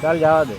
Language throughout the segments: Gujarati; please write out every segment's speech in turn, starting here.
ચાલ જવા દે.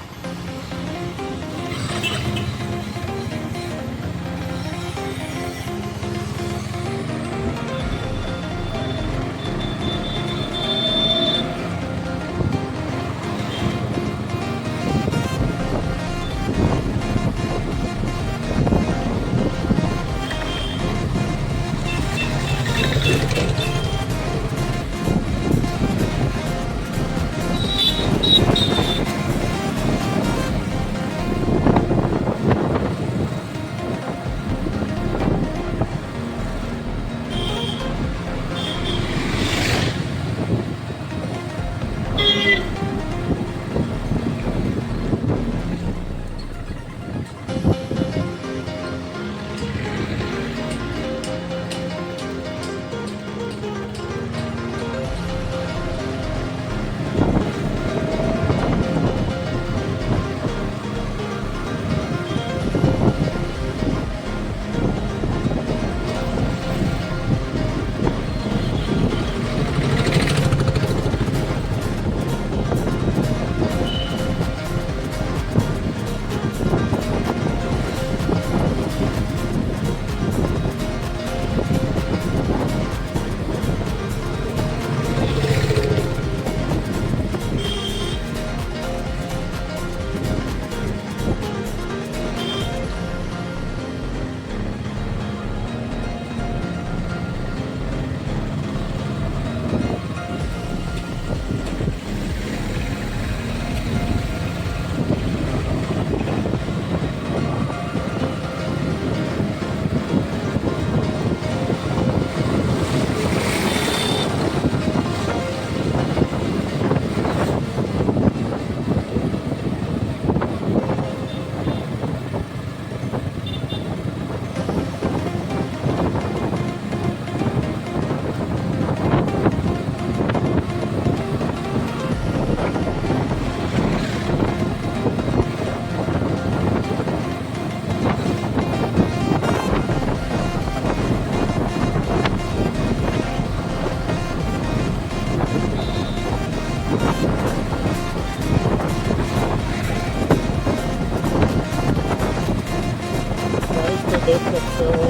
દેખ શકते हो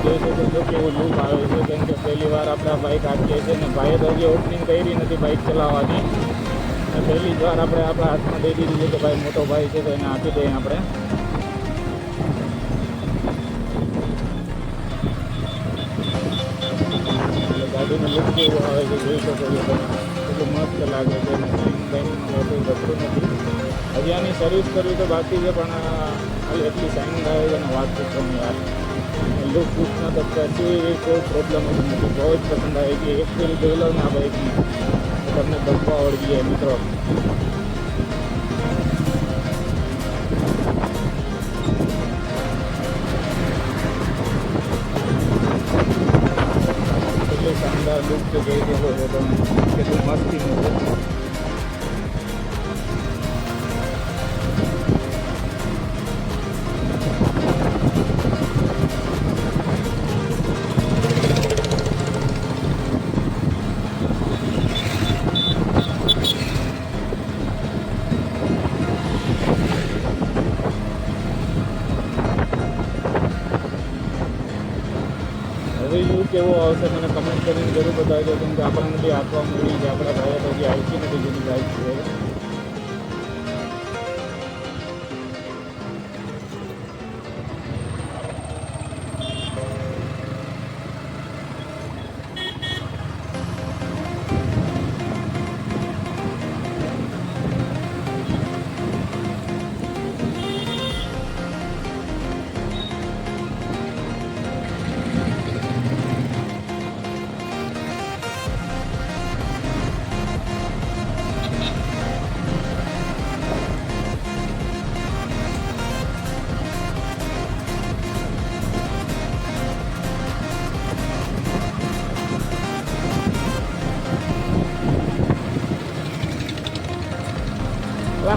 જોઈ શકો છો કેવો લુક આવે છે. કેમ કે પહેલી વાર આપણે આ બાઇક આપીએ છીએ અને ભાઈએ તો હજી ઓપનિંગ કરી નથી બાઇક ચલાવવાની. અને પહેલી જ વાર આપણે આપણા હાથમાં દઈ દીધું છે કે ભાઈ મોટો ભાઈ છે તો એને આપી દઈએ આપણે. એટલે ગાડીનું લુક કેવું આવે છે જોઈ શકો છો તમે. એટલું મસ્ત લાગે છે અને સાઇનિંગ કોઈ ઘટતું નથી. હજી આની સર્વિસ કરવી તો બાકી છે પણ ખાલી એટલી સાઇનિંગ આવે છે અને વાત પૂછવાની યાર. લુક બુકમાં તો પછી કોઈ પ્રોબ્લેમ જ નથી. બહુ જ પસંદ આવે છે. એક ફીલ જોઈ લો ને આ બાઇકની તો તમને ગમવા આવડી જાય મિત્રો. એટલું શાનદાર લુક તો જોઈ શકો છો તમે કેટલું મસ્તીનું છે. રિવ્યૂ કેવો આવશે મને કમેન્ટ કરીને જરૂર બતાવજો. કેમ કે આપણને બી આપવા મળી છે. આપણા ભાઈએ તો હજી આવી નથી જેની બાઇક છે.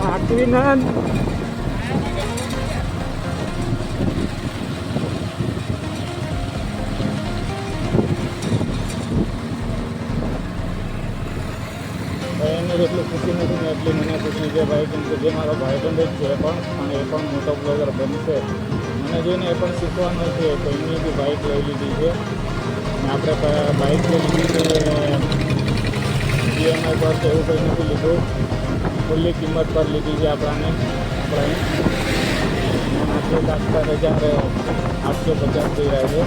Hakinan. એને જેટલું ખુશી નથી ને એટલી મને ખુશી છે ભાઈ, કેમ કે જે મારો ભાઈબંધ જ છે પણ એ પણ મોટો બ્લોગર બનશે. મને જોઈને એ પણ શીખવાનો છે, તો એની બી બાઇક લઈ લીધી છે ને આપણે બાઇક લઈ લીધી છે EMI પર, તો એવું કંઈ નથી લીધું, ખુલ્લી કિંમત પર લીધી છે આપણાને. આપણે 17,850 થઈ રહ્યા છે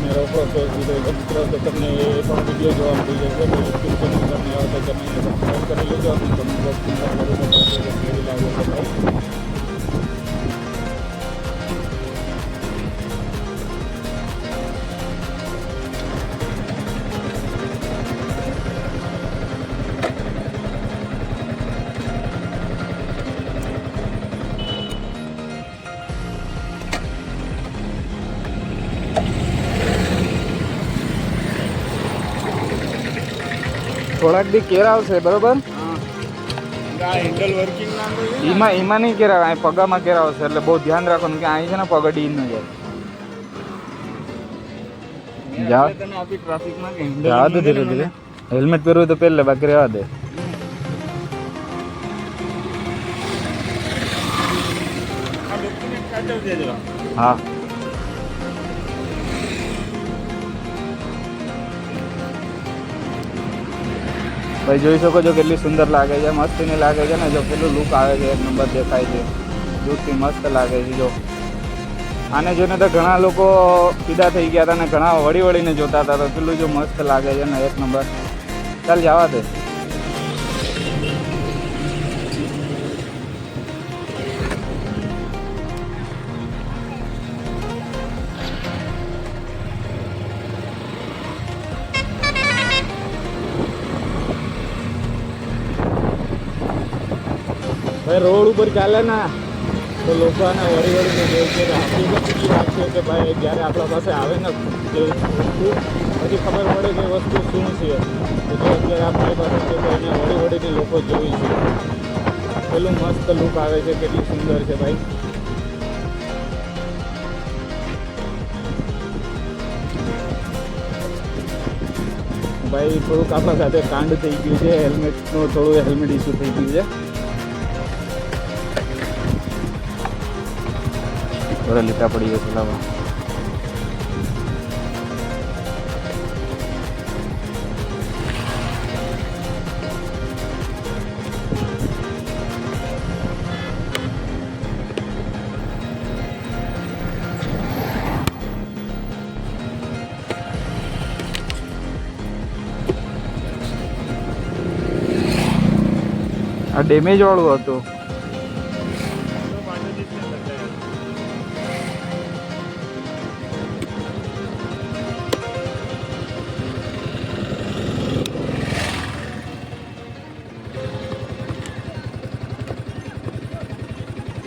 ને રોકડો કેશ દીધો છે મિત્રો. તો તમને એ પણ વિડીયો જોવા મળી જશે. તો યુટ્યુબ ચેનલ તમને આવે તો ચેનલને સબસ્ક્રાઈબ કરી લેજો અને કમેન્ટ બોક્સમાં કેવી લાગે છે ભાઈ. થોડાક દી કેરા આવશે બરોબર. હેન્ડલ વર્કિંગ નામ એમાં નહીં કેરા, અહીં પગામાં કેરા આવશે, એટલે બહુ ધ્યાન રાખવાનું કે અહીં છે ને પગ ડી ન જાય. તને આપી ટ્રાફિકમાં કે જવા દે ધીરે ધીરે. હેલ્મેટ પહેરવું તો પહેલે, બાકી રહેવા દે. ડોક્યુમેન્ટ કાઢી દેજો. હા ભાઈ જોઈ શકો છો કેટલી સુંદર લાગે છે, મસ્તીની લાગે છે ને. જો પેલું લુક આવે છે, એક નંબર દેખાય છે, દૂરથી મસ્ત લાગે છે. જો આને જોઈને તો ઘણા લોકો ફિદા થઈ ગયા હતા ને ઘણા વળીને જોતા હતા. તો પેલું જો મસ્ત લાગે છે ને, એક નંબર. ચાલ જવા દે. ભાઈ રોડ ઉપર ચાલે ને તો લોકો આને વળીને જોઈ છે. હકીકત એટલી વાત છે કે ભાઈ જ્યારે આપણા પાસે આવે ને જે વસ્તુ, પછી ખબર પડે કે એ વસ્તુ શું છે. તો જો અત્યારે આપણી પાસે છે તો એને વળીને લોકો જોઈ છે. પેલું મસ્ત લુક આવે છે, કેટલી સુંદર છે ભાઈ. ભાઈ થોડુંક આપણા સાથે કાંડ થઈ ગયું છે, હેલ્મેટ ઇસ્યુ થઈ ગયું છે. થોડા લીટા પડી ગયો ચલાવવા. આ ડેમેજ વાળું હતું.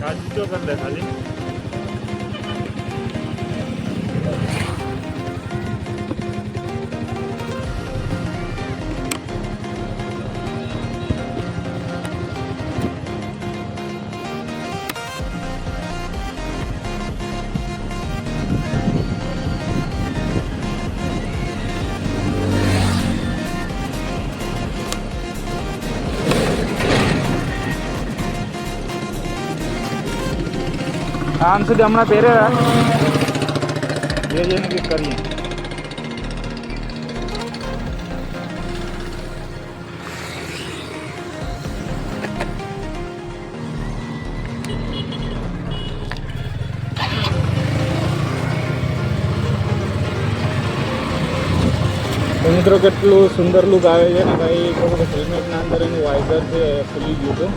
કાચો કરી દે ખાલી. આમ સુધી હમણાં પહેરેલા જે જઈને કંઈક કરીએ. તો મિત્રો કેટલું સુંદર લુક આવે છે ને ભાઈ. હેલ્મેટના અંદર એનું વાઇઝર છે ખુલી ગયું હતું,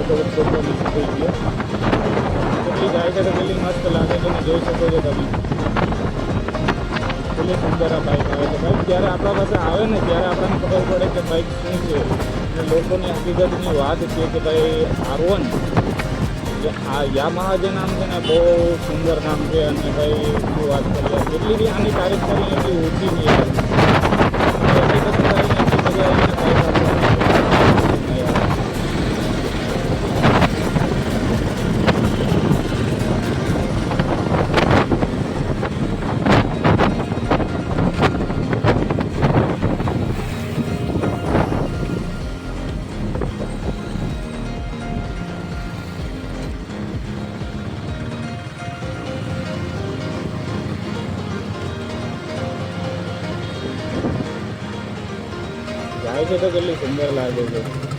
તો પ્રોબ્લેમ થઈ ગયો. કેટલી જાય છે તો કેટલી મસ્ત લાગે છે ને, જોઈ શકો છો તમે. કેટલી સુંદર આ બાઇક આવે છે ભાઈ. જ્યારે આપણા પાસે આવે ને ત્યારે આપણને ખબર પડે કે બાઇક શું છે. અને લોકોની હકીકતની વાત છે કે ભાઈ R1 આ યામાહા જે નામ છે ને બહુ સુંદર નામ છે. અને ભાઈ શું વાત કરીએ, જેટલી બી આની તારીફ કરીએ એટલી ઓછી છે યાર. થાય છે તો કેટલી સુંદર લાગે છે.